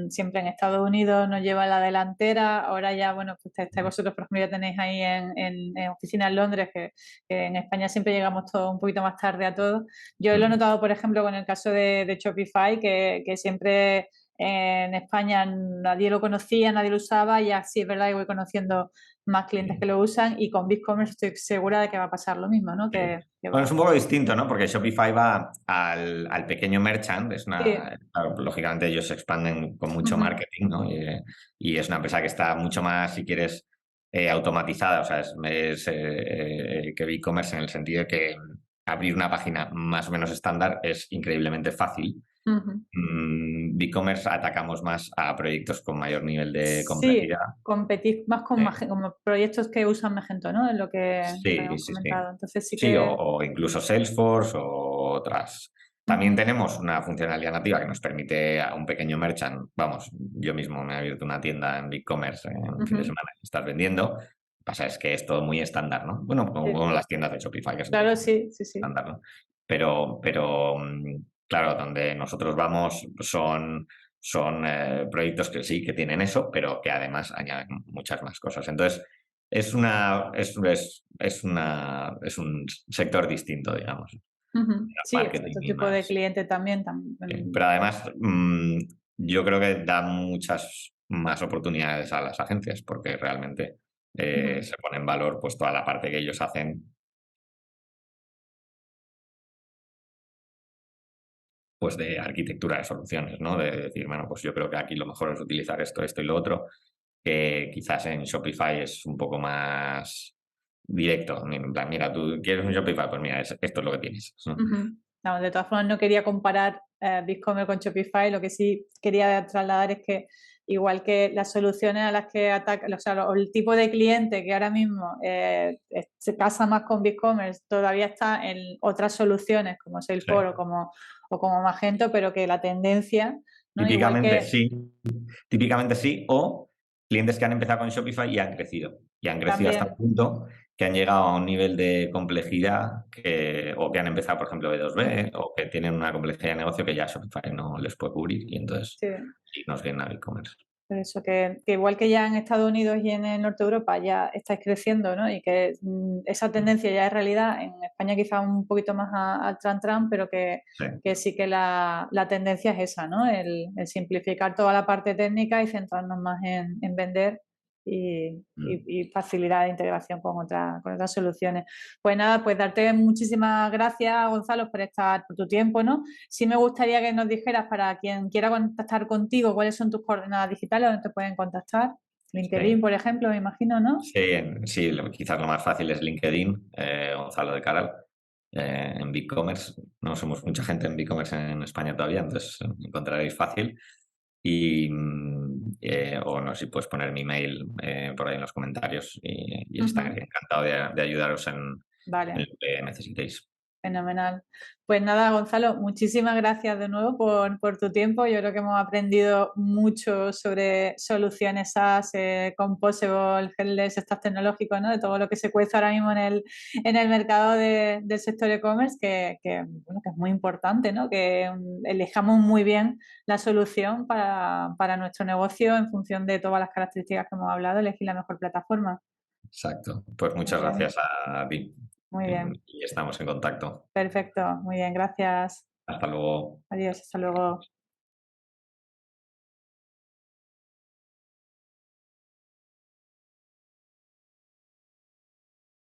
siempre en Estados Unidos nos lleva la delantera. Ahora ya, bueno, pues estáis vosotros, por ejemplo, ya tenéis ahí en oficina en Londres, que en España siempre llegamos todo un poquito más tarde a todo. Yo lo he notado, por ejemplo, con el caso de Shopify, que siempre en España nadie lo conocía, nadie lo usaba, y así es verdad que voy conociendo más clientes que lo usan, y con BigCommerce estoy segura de que va a pasar lo mismo, ¿no? Bueno, es un poco distinto, ¿no? Porque Shopify va al pequeño merchant, claro, lógicamente ellos se expanden con mucho marketing, ¿no? Y es una empresa que está mucho más, si quieres, automatizada, o sea, que BigCommerce en el sentido de que abrir una página más o menos estándar es increíblemente fácil. BigCommerce atacamos más a proyectos con mayor nivel de complejidad. Sí, competís más con proyectos que usan Magento, ¿no? Es lo que hemos comentado. Entonces sí, o incluso Salesforce o otras. También tenemos una funcionalidad nativa que nos permite a un pequeño merchant, vamos, yo mismo me he abierto una tienda en BigCommerce en un fin de semana y estás vendiendo. Lo que pasa es que es todo muy estándar, ¿no? Bueno, como las tiendas de Shopify, que claro, sí. estándar, ¿no? Pero claro, donde nosotros vamos son son proyectos que sí, que tienen eso, pero que además añaden muchas más cosas. Entonces, es un sector distinto, digamos. Ujú. Sí, es Marketing otro y tipo de más. cliente también. Pero además, yo creo que da muchas más oportunidades a las agencias, porque realmente Ujú, se pone en valor pues toda la parte que ellos hacen, pues de arquitectura de soluciones, ¿no? De decir, bueno, pues yo creo que aquí lo mejor es utilizar esto, esto y lo otro, que quizás en Shopify es un poco más directo. En plan, mira, tú quieres un Shopify, pues mira, esto es lo que tienes, ¿no? ujú. No, de todas formas, no quería comparar BigCommerce con Shopify. Lo que sí quería trasladar es que, igual que las soluciones a las que ataca, o sea, el tipo de cliente que ahora mismo se casa más con BigCommerce, todavía está en otras soluciones como Sí. Salesforce o como Magento, pero que la tendencia, ¿no? Igual Típicamente que sí, típicamente sí, o clientes que han empezado con Shopify y han crecido hasta un también. punto que han llegado a un nivel de complejidad o que han empezado, por ejemplo, B2B, o que tienen una complejidad de negocio que ya Shopify no les puede cubrir y entonces Sí. sí nos vienen a e-commerce. Por eso que igual que ya en Estados Unidos y en el norte de Europa ya estáis creciendo, ¿no? Y que esa tendencia ya es realidad, en España quizá un poquito más al tran, pero Sí. que sí que la tendencia es esa, ¿no? El simplificar toda la parte técnica y centrarnos más en vender y facilidad de integración con otras soluciones. Pues nada, pues darte muchísimas gracias, Gonzalo, por tu tiempo, ¿no? Sí me gustaría que nos dijeras, para quien quiera contactar contigo, cuáles son tus coordenadas digitales, dónde te pueden contactar. LinkedIn, Sí. por ejemplo, me imagino, ¿no? Sí, sí, quizás lo más fácil es LinkedIn, Gonzalo de Caral, en BigCommerce. No somos mucha gente en BigCommerce en España todavía, entonces encontraréis fácil. Y, o no sé si puedes poner mi mail por ahí en los comentarios y Ujú. estaré encantado de ayudaros en Vale. lo que necesitéis. Fenomenal. Pues nada, Gonzalo, muchísimas gracias de nuevo por tu tiempo. Yo creo que hemos aprendido mucho sobre soluciones SaaS, Composable, Headless, Stack tecnológicos, ¿no? De todo lo que se cuece ahora mismo en el mercado del sector e-commerce, bueno, que es muy importante, ¿no? Que elijamos muy bien la solución para nuestro negocio en función de todas las características que hemos hablado, elegir la mejor plataforma. Exacto. Pues Muy muchas bien, gracias a ti muy bien. y estamos en contacto. Perfecto, muy bien, gracias. Hasta luego. Adiós, hasta luego.